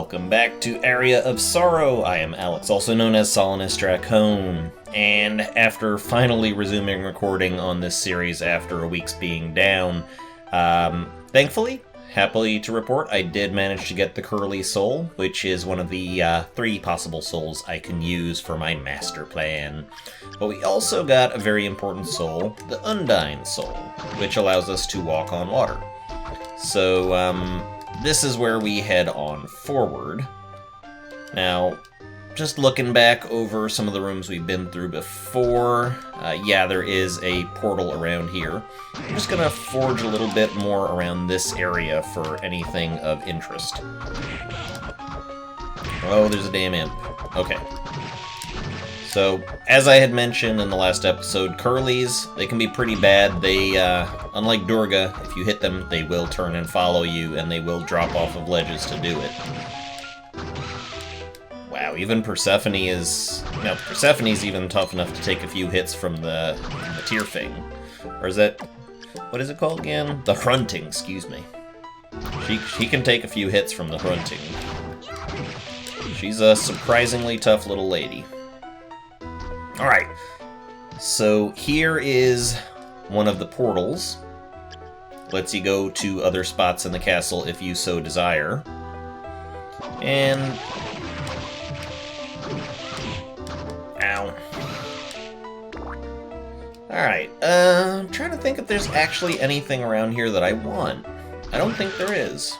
Welcome back to Aria of Sorrow. I am Alex, also known as Solanus Dracone, and after finally resuming recording on this series after a week's being down, thankfully, happily to report, I did manage to get the Curly Soul, which is one of the 3 possible souls I can use for my master plan. But we also got a very important soul, the Undyne Soul, which allows us to walk on water. So, this is where we head on forward. Now, just looking back over some of the rooms we've been through before, yeah, there is a portal around here. I'm just gonna forge a little bit more around this area for anything of interest. Oh, there's a damn imp. Okay. So, as I had mentioned in the last episode, Curlies, they can be pretty bad. They, unlike Durga, if you hit them, they will turn and follow you, and they will drop off of ledges to do it. Wow, even Persephone is... No, Persephone's even tough enough to take a few hits from the tear thing. Or is that... What is it called again? The Hrunting, excuse me. She can take a few hits from the Hrunting. She's a surprisingly tough little lady. Alright, so here is one of the portals. Lets you go to other spots in the castle if you so desire. And... Ow. Alright, I'm trying to think if there's actually anything around here that I want. I don't think there is.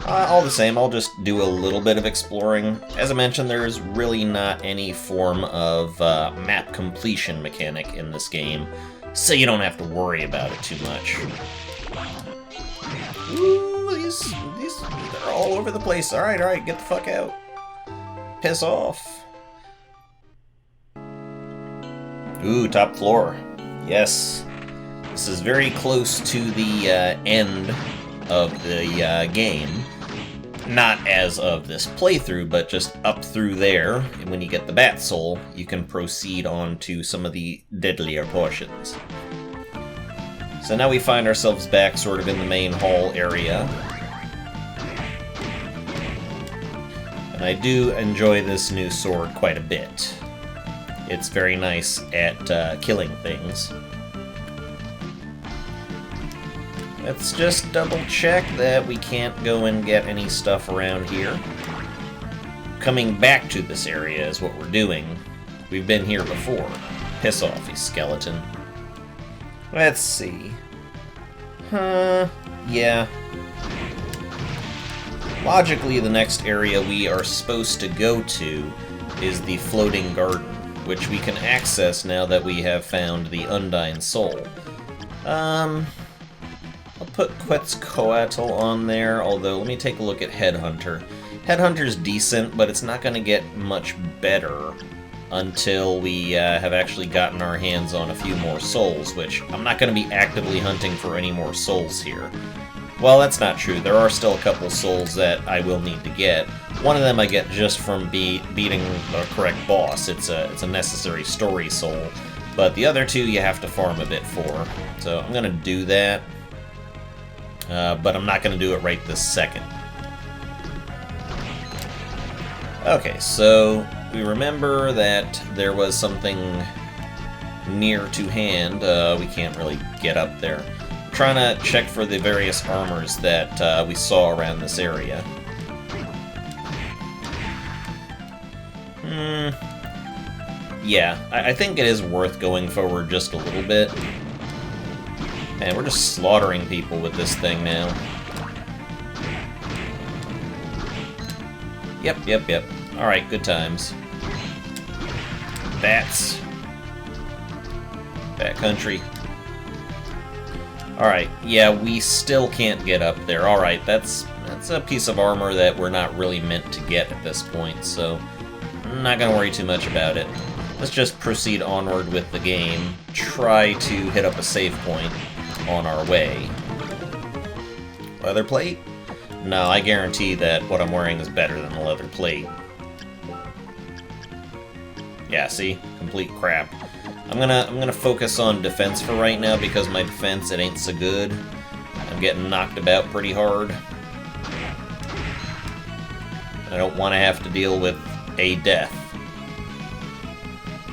All the same, I'll just do a little bit of exploring. As I mentioned, there's really not any form of map completion mechanic in this game, so you don't have to worry about it too much. Ooh, these they're all over the place. Alright, get the fuck out. Piss off. Ooh, top floor. Yes. This is very close to the end of the game. Not as of this playthrough, but just up through there. And when you get the Bat Soul, you can proceed on to some of the deadlier portions. So now we find ourselves back sort of in the main hall area. And I do enjoy this new sword quite a bit. It's very nice at killing things. Let's just double check that we can't go and get any stuff around here. Coming back to this area is what we're doing. We've been here before. Piss off, you skeleton. Let's see. Yeah. Logically, the next area we are supposed to go to is the Floating Garden, which we can access now that we have found the Undyne Soul. I'll put Quetzalcoatl on there, although let me take a look at Headhunter. Headhunter's decent, but it's not going to get much better until we have actually gotten our hands on a few more souls, which I'm not going to be actively hunting for any more souls here. Well, that's not true. There are still a couple souls that I will need to get. One of them I get just from beating the correct boss. It's a necessary story soul. But the other 2 you have to farm a bit for. So I'm going to do that. But I'm not going to do it right this second. Okay, so we remember that there was something near to hand. We can't really get up there. I'm trying to check for the various armors that we saw around this area. Yeah, I think it is worth going forward just a little bit. Man, we're just slaughtering people with this thing now. Yep. Alright, good times. Bats. Bat country. Alright, yeah, we still can't get up there. Alright, that's a piece of armor that we're not really meant to get at this point, so I'm not gonna worry too much about it. Let's just proceed onward with the game. Try to hit up a save point on our way. Leather plate? No, I guarantee that what I'm wearing is better than the leather plate. Yeah, see? Complete crap. I'm gonna focus on defense for right now because my defense, it ain't so good. I'm getting knocked about pretty hard. I don't want to have to deal with a death.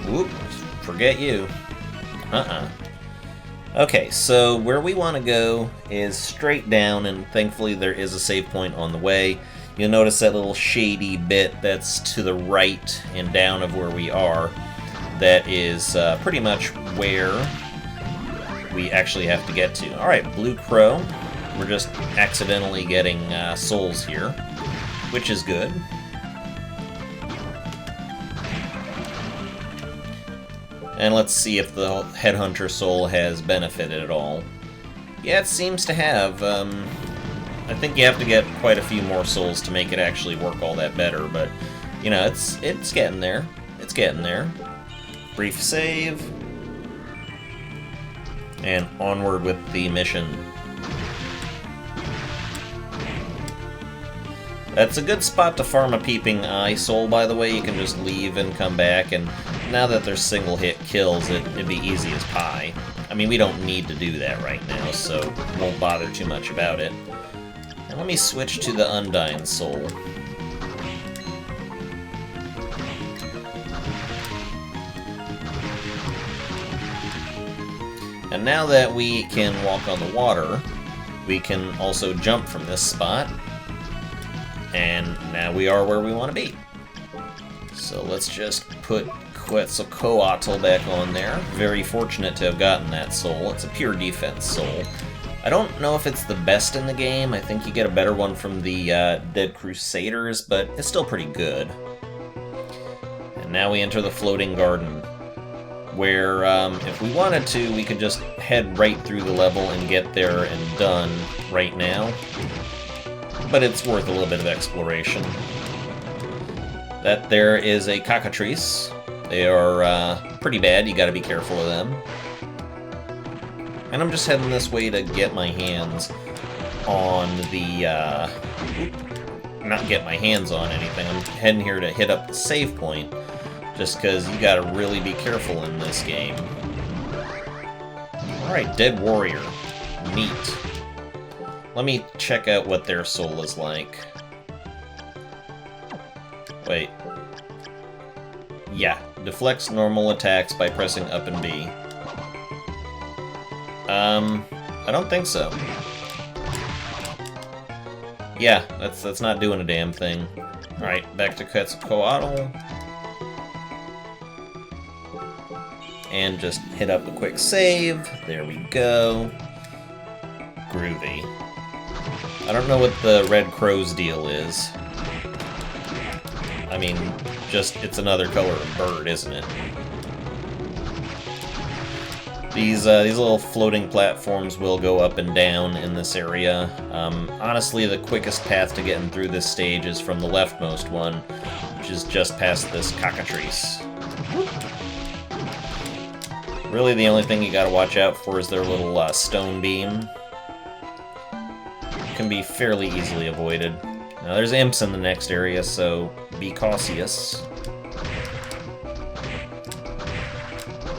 Whoop, forget you. Okay, so where we want to go is straight down, and thankfully there is a save point on the way. You'll notice that little shady bit that's to the right and down of where we are. That is pretty much where we actually have to get to. Alright, Blue Crow. We're just accidentally getting souls here, which is good. And let's see if the Headhunter soul has benefited at all. Yeah, it seems to have. I think you have to get quite a few more souls to make it actually work all that better, but, you know, it's getting there. It's getting there. Brief save. And onward with the mission. That's a good spot to farm a Peeping Eye soul, by the way. You can just leave and come back, and now that there's single hit kills, it'd be easy as pie. I mean, we don't need to do that right now, so won't bother too much about it. And let me switch to the Undyne soul. And now that we can walk on the water, we can also jump from this spot. And now we are where we want to be. So let's just put Quetzalcoatl back on there. Very fortunate to have gotten that soul. It's a pure defense soul. I don't know if it's the best in the game. I think you get a better one from the Dead Crusaders, but it's still pretty good. And now we enter the Floating Garden, where if we wanted to, we could just head right through the level and get there and done right now. But it's worth a little bit of exploration. That there is a cockatrice. They are pretty bad, you gotta be careful of them. And I'm just heading this way to get my hands on the, not get my hands on anything, I'm heading here to hit up the save point, just because you gotta really be careful in this game. Alright, Dead Warrior. Neat. Let me check out what their soul is like. Wait. Yeah, deflects normal attacks by pressing up and B. I don't think so. Yeah, that's not doing a damn thing. Alright, back to Quetzalcoatl. And just hit up a quick save. There we go. Groovy. I don't know what the Red Crow's deal is. I mean, just, it's another color of bird, isn't it? These little floating platforms will go up and down in this area. Honestly, the quickest path to getting through this stage is from the leftmost one, which is just past this cockatrice. Really, the only thing you gotta watch out for is their little stone beam. Can be fairly easily avoided. Now there's imps in the next area, so be cautious.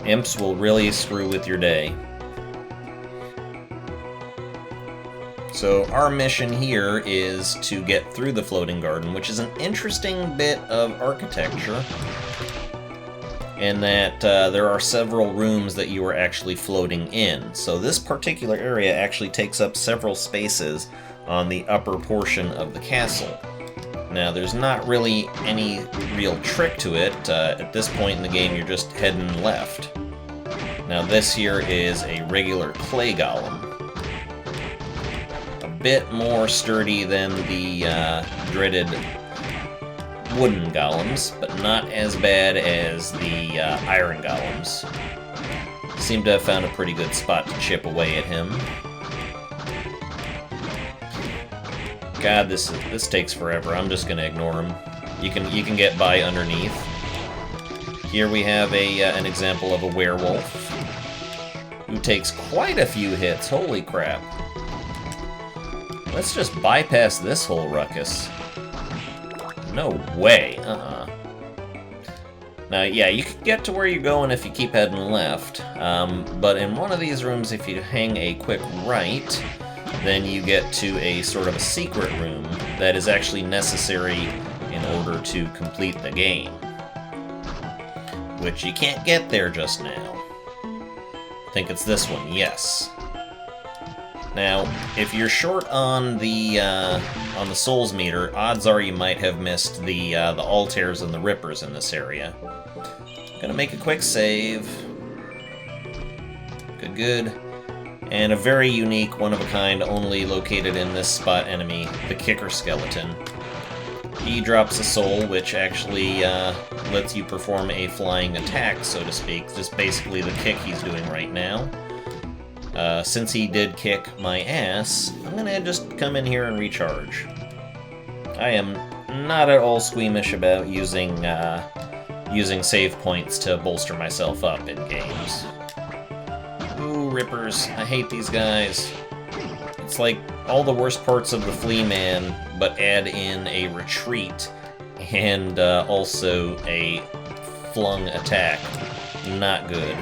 Imps will really screw with your day. So our mission here is to get through the Floating Garden, which is an interesting bit of architecture, in that there are several rooms that you are actually floating in. So this particular area actually takes up several spaces on the upper portion of the castle. Now, there's not really any real trick to it. At this point in the game, you're just heading left. Now, this here is a regular clay golem. A bit more sturdy than the dreaded wooden golems, but not as bad as the iron golems. Seem to have found a pretty good spot to chip away at him. God, this takes forever. I'm just gonna ignore him. You can get by underneath. Here we have an example of a werewolf who takes quite a few hits. Holy crap! Let's just bypass this whole ruckus. No way. Now, yeah, you can get to where you're going if you keep heading left. But in one of these rooms, if you hang a quick right, then you get to a sort of a secret room that is actually necessary in in order to complete the game. Which you can't get there just now. I think it's this one, yes. Now, if you're short on the souls meter, odds are you might have missed the altars and the rippers in this area. Gonna make a quick save. Good. And a very unique, one-of-a-kind, only located in this spot enemy, the Kicker Skeleton. He drops a soul, which actually lets you perform a flying attack, so to speak. Just basically the kick he's doing right now. Since he did kick my ass, I'm gonna just come in here and recharge. I am not at all squeamish about using save points to bolster myself up in games. Ooh, rippers. I hate these guys. It's like all the worst parts of the Flea Man, but add in a retreat and also a flung attack. Not good.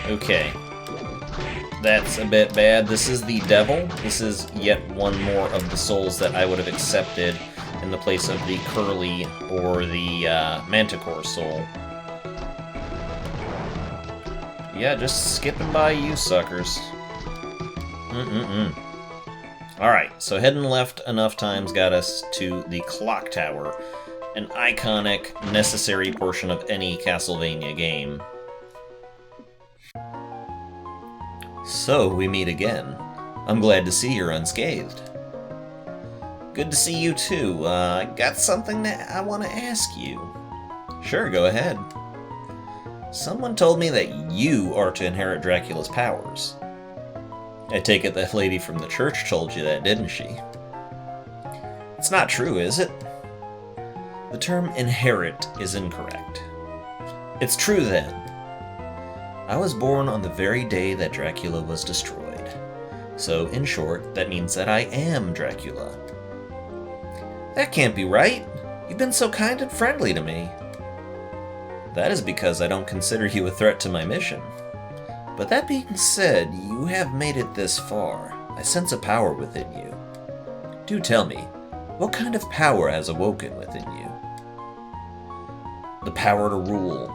Okay. That's a bit bad. This is the Devil. This is yet one more of the souls that I would have accepted in the place of the Curly or the Manticore soul. Yeah, just skipping by you suckers. Alright, so heading left enough times got us to the Clock Tower, an iconic, necessary portion of any Castlevania game. So, we meet again. I'm glad to see you're unscathed. Good to see you too. I got something that I want to ask you. Sure, go ahead. Someone told me that you are to inherit Dracula's powers. I take it that lady from the church told you that, didn't she? It's not true, is it? The term inherit is incorrect. It's true then. I was born on the very day that Dracula was destroyed. So, in short, that means that I am Dracula. That can't be right. You've been so kind and friendly to me. That is because I don't consider you a threat to my mission. But that being said, you have made it this far. I sense a power within you. Do tell me, what kind of power has awoken within you? The power to rule.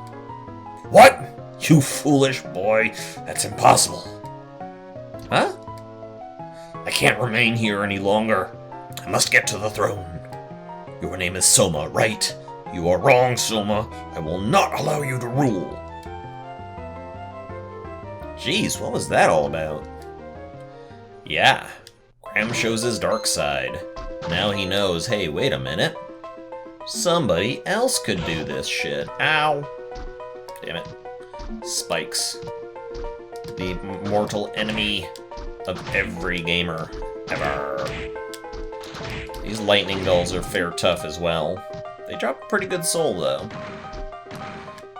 What? You foolish boy. That's impossible. Huh? I can't remain here any longer. I must get to the throne. Your name is Soma, right? You are wrong, Soma. I will not allow you to rule. Jeez, what was that all about? Yeah, Graham shows his dark side. Now he knows, hey, wait a minute. Somebody else could do this shit. Ow. Damn it. Spikes. The mortal enemy of every gamer ever. These lightning dolls are fair tough as well. They drop a pretty good soul, though.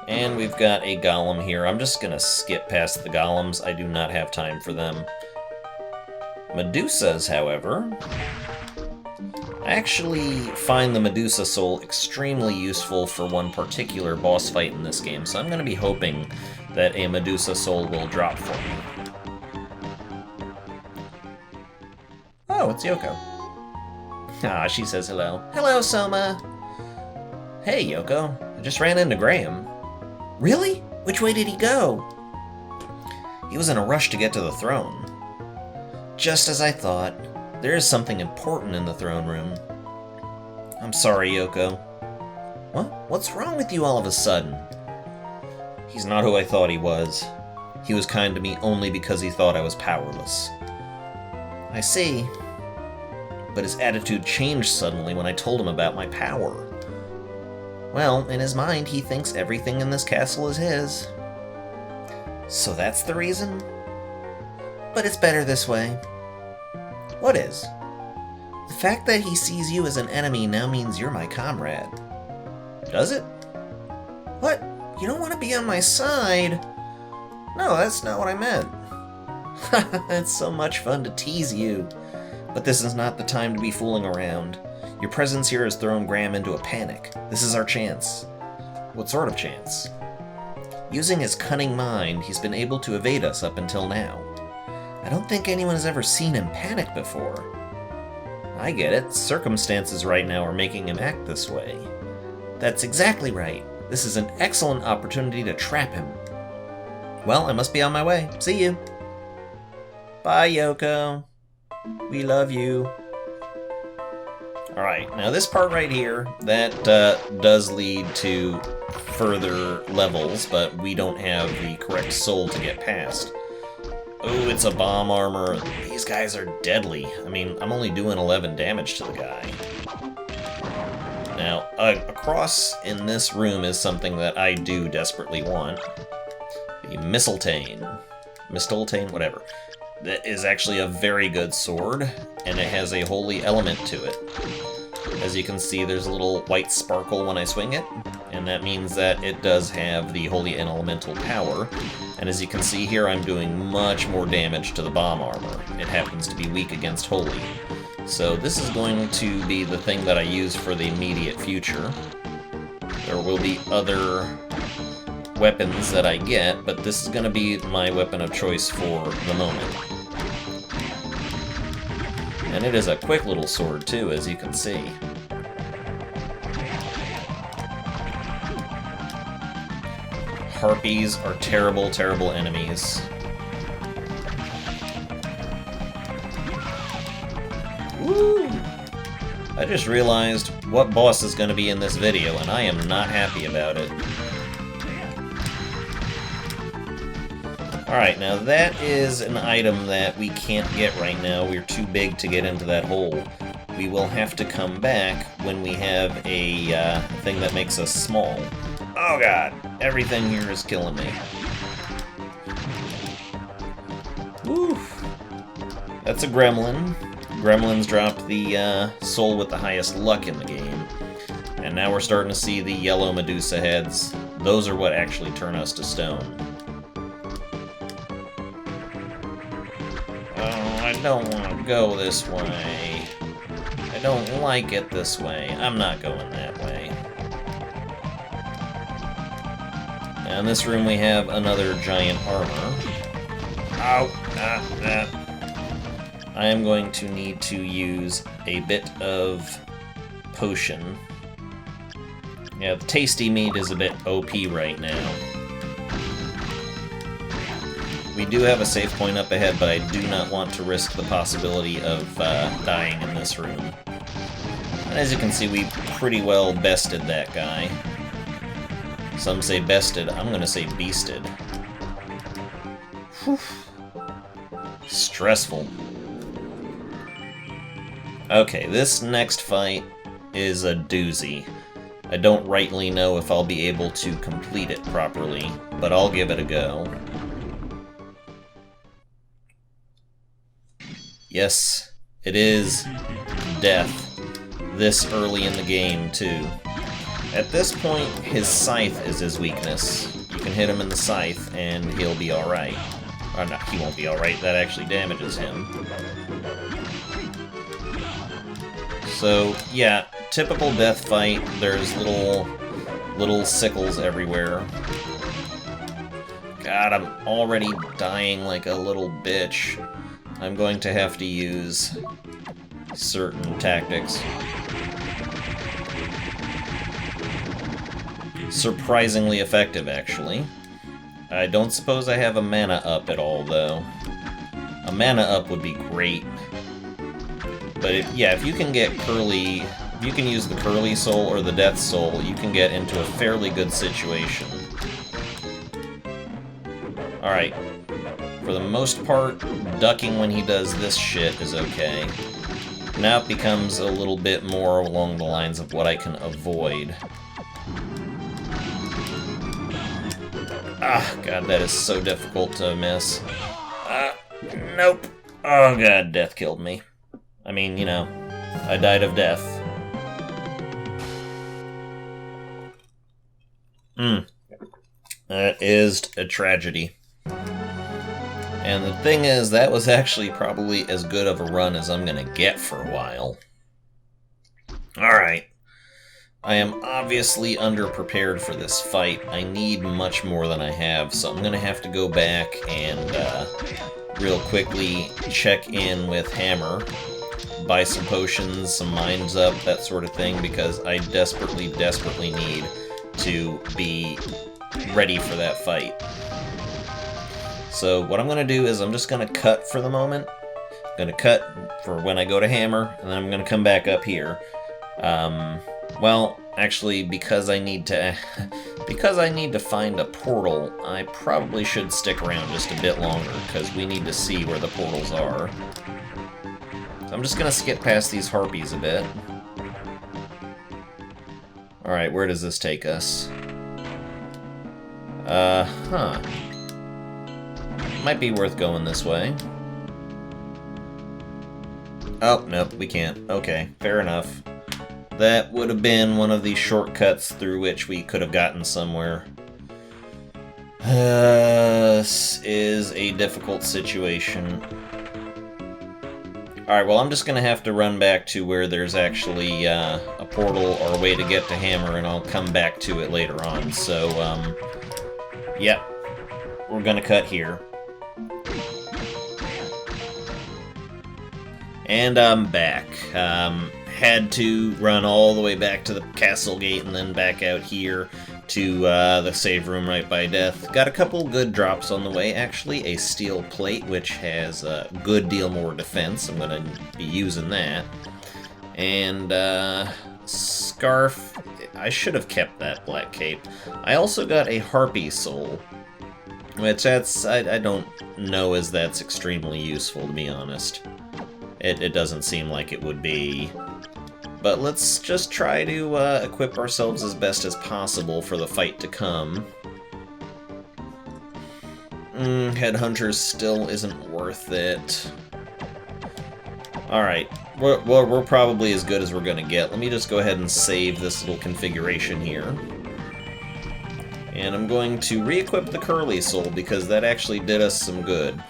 And we've got a golem here. I'm just gonna skip past the golems. I do not have time for them. Medusas, however. I actually find the Medusa soul extremely useful for one particular boss fight in this game, so I'm gonna be hoping that a Medusa soul will drop for me. Oh, it's Yoko. Ah, she says hello. Hello, Soma! Hey, Yoko. I just ran into Graham. Really? Which way did he go? He was in a rush to get to the throne. Just as I thought. There is something important in the throne room. I'm sorry, Yoko. What? What's wrong with you all of a sudden? He's not who I thought he was. He was kind to me only because he thought I was powerless. I see. But his attitude changed suddenly when I told him about my power. Well, in his mind, he thinks everything in this castle is his. So that's the reason? But it's better this way. What is? The fact that he sees you as an enemy now means you're my comrade. Does it? What? You don't want to be on my side? No, that's not what I meant. It's so much fun to tease you. But this is not the time to be fooling around. Your presence here has thrown Graham into a panic. This is our chance. What sort of chance? Using his cunning mind, he's been able to evade us up until now. I don't think anyone has ever seen him panic before. I get it. Circumstances right now are making him act this way. That's exactly right. This is an excellent opportunity to trap him. Well, I must be on my way. See you. Bye, Yoko. We love you. Alright, now this part right here, that does lead to further levels, but we don't have the correct soul to get past. Oh, it's a bomb armor. These guys are deadly. I mean, I'm only doing 11 damage to the guy. Now, across in this room is something that I do desperately want. The Mistletoe, whatever. That is actually a very good sword, and it has a holy element to it. As you can see, there's a little white sparkle when I swing it, and that means that it does have the holy and elemental power. And as you can see here, I'm doing much more damage to the bomb armor. It happens to be weak against holy. So this is going to be the thing that I use for the immediate future. There will be other weapons that I get, but this is going to be my weapon of choice for the moment. And it is a quick little sword too, as you can see. Harpies are terrible, terrible enemies. Woo! I just realized what boss is going to be in this video, and I am not happy about it. Alright, now that is an item that we can't get right now. We're too big to get into that hole. We will have to come back when we have a thing that makes us small. Oh god, everything here is killing me. Woo! That's a gremlin. Gremlins drop the soul with the highest luck in the game. And now we're starting to see the yellow Medusa heads. Those are what actually turn us to stone. I don't want to go this way. I don't like it this way. I'm not going that way. Now in this room we have another giant armor. Ow! I am going to need to use a bit of potion. Yeah, the tasty meat is a bit OP right now. We do have a save point up ahead, but I do not want to risk the possibility of dying in this room. And as you can see, we pretty well bested that guy. Some say bested, I'm gonna say beasted. Whew. Stressful. Okay, this next fight is a doozy. I don't rightly know if I'll be able to complete it properly, but I'll give it a go. Yes, it is death, this early in the game, too. At this point, his scythe is his weakness. You can hit him in the scythe, and he'll be alright. Or no, he won't be alright, that actually damages him. So, yeah, typical death fight. There's little sickles everywhere. God, I'm already dying like a little bitch. I'm going to have to use certain tactics. Surprisingly effective, actually. I don't suppose I have a mana up at all, though. A mana up would be great. But yeah, if you can get Curly, if you can use the Curly Soul or the Death Soul, you can get into a fairly good situation. Alright. For the most part, ducking when he does this shit is okay. Now it becomes a little bit more along the lines of what I can avoid. Ah, god, that is so difficult to miss. Nope. Oh god, death killed me. I mean, you know, I died of death. That is a tragedy. And the thing is, that was actually probably as good of a run as I'm gonna get for a while. Alright. I am obviously underprepared for this fight. I need much more than I have, so I'm gonna have to go back and real quickly check in with Hammer, buy some potions, some mines up, that sort of thing, because I desperately, desperately need to be ready for that fight. So what I'm going to do is I'm just going to cut for the moment. I'm going to cut for when I go to hammer, and then I'm going to come back up here. Well, actually, because I need to find a portal, I probably should stick around just a bit longer, because we need to see where the portals are. So I'm just going to skip past these harpies a bit. Alright, where does this take us? Might be worth going this way. Oh, nope, we can't. Okay, fair enough. That would have been one of the shortcuts through which we could have gotten somewhere. This is a difficult situation. Alright, well, I'm just going to have to run back to where there's actually a portal or a way to get to hammer, and I'll come back to it later on. So, yep, we're going to cut here. And I'm back. Had to run all the way back to the castle gate and then back out here to the save room right by death. Got a couple good drops on the way, actually. A steel plate, which has a good deal more defense. I'm going to be using that. And scarf. I should have kept that black cape. I also got a harpy soul, which I don't know as that's extremely useful, to be honest. It doesn't seem like it would be. But let's just try to equip ourselves as best as possible for the fight to come. Headhunters still isn't worth it. Alright, we're probably as good as we're going to get. Let me just go ahead and save this little configuration here. And I'm going to re-equip the Curly Soul, because that actually did us some good.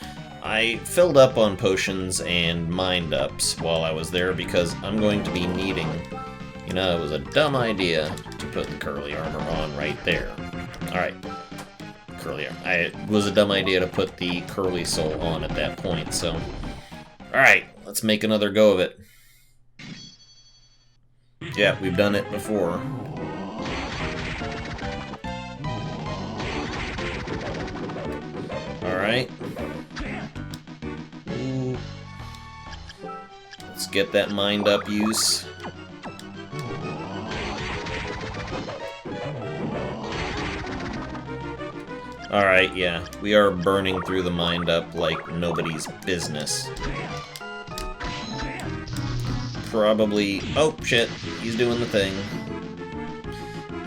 I filled up on potions and mind-ups while I was there, because I'm going to be needing... You know, it was a dumb idea to put the curly armor on right there. Alright. Curly armor. It was a dumb idea to put the Curly Soul on at that point, so... Alright, let's make another go of it. Yeah, we've done it before. Alright. Let's get that mind up use. Alright, yeah. We are burning through the mind up like nobody's business. Probably... Oh, shit. He's doing the thing.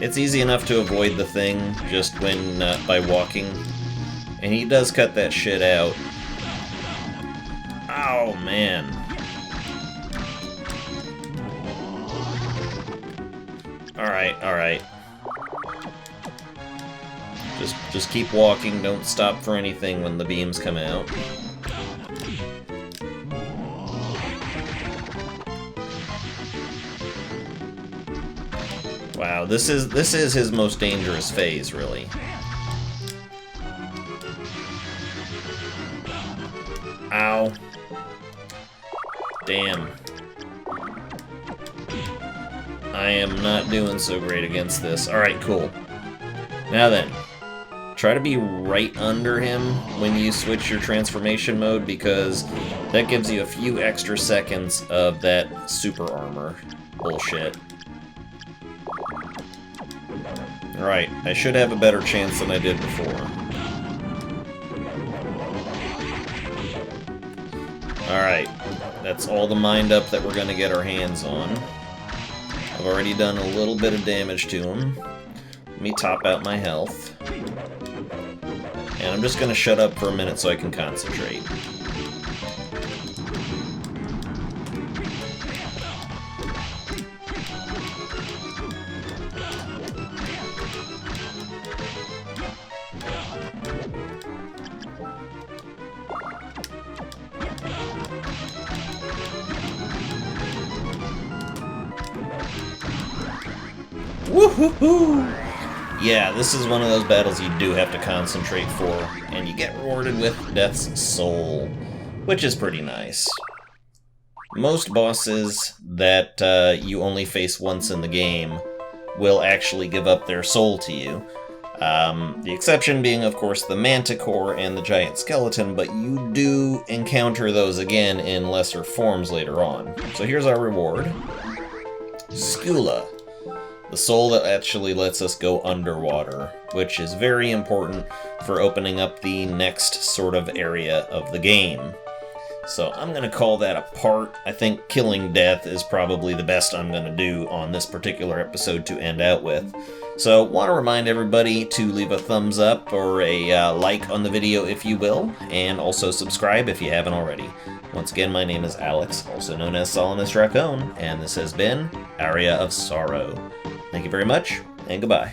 It's easy enough to avoid the thing just when by walking. And he does cut that shit out. Oh, man. Alright. Just keep walking, don't stop for anything when the beams come out. Wow, this is his most dangerous phase, really. Ow. Damn. I am not doing so great against this. Alright, cool. Now then, try to be right under him when you switch your transformation mode, because that gives you a few extra seconds of that super armor bullshit. Alright, I should have a better chance than I did before. Alright, that's all the mind up that we're going to get our hands on. I've already done a little bit of damage to him. Let me top out my health. And I'm just going to shut up for a minute so I can concentrate. Woohoo! Yeah, this is one of those battles you do have to concentrate for, and you get rewarded with Death's Soul, which is pretty nice. Most bosses that you only face once in the game will actually give up their soul to you. The exception being, of course, the Manticore and the Giant Skeleton, but you do encounter those again in lesser forms later on. So here's our reward. Skula, the soul that actually lets us go underwater, which is very important for opening up the next sort of area of the game. So I'm going to call that a part. I think killing death is probably the best I'm going to do on this particular episode to end out with. So want to remind everybody to leave a thumbs up or a like on the video if you will, and also subscribe if you haven't already. Once again, my name is Alex, also known as Solemnus Dracone, and this has been Aria of Sorrow. Thank you very much, and goodbye.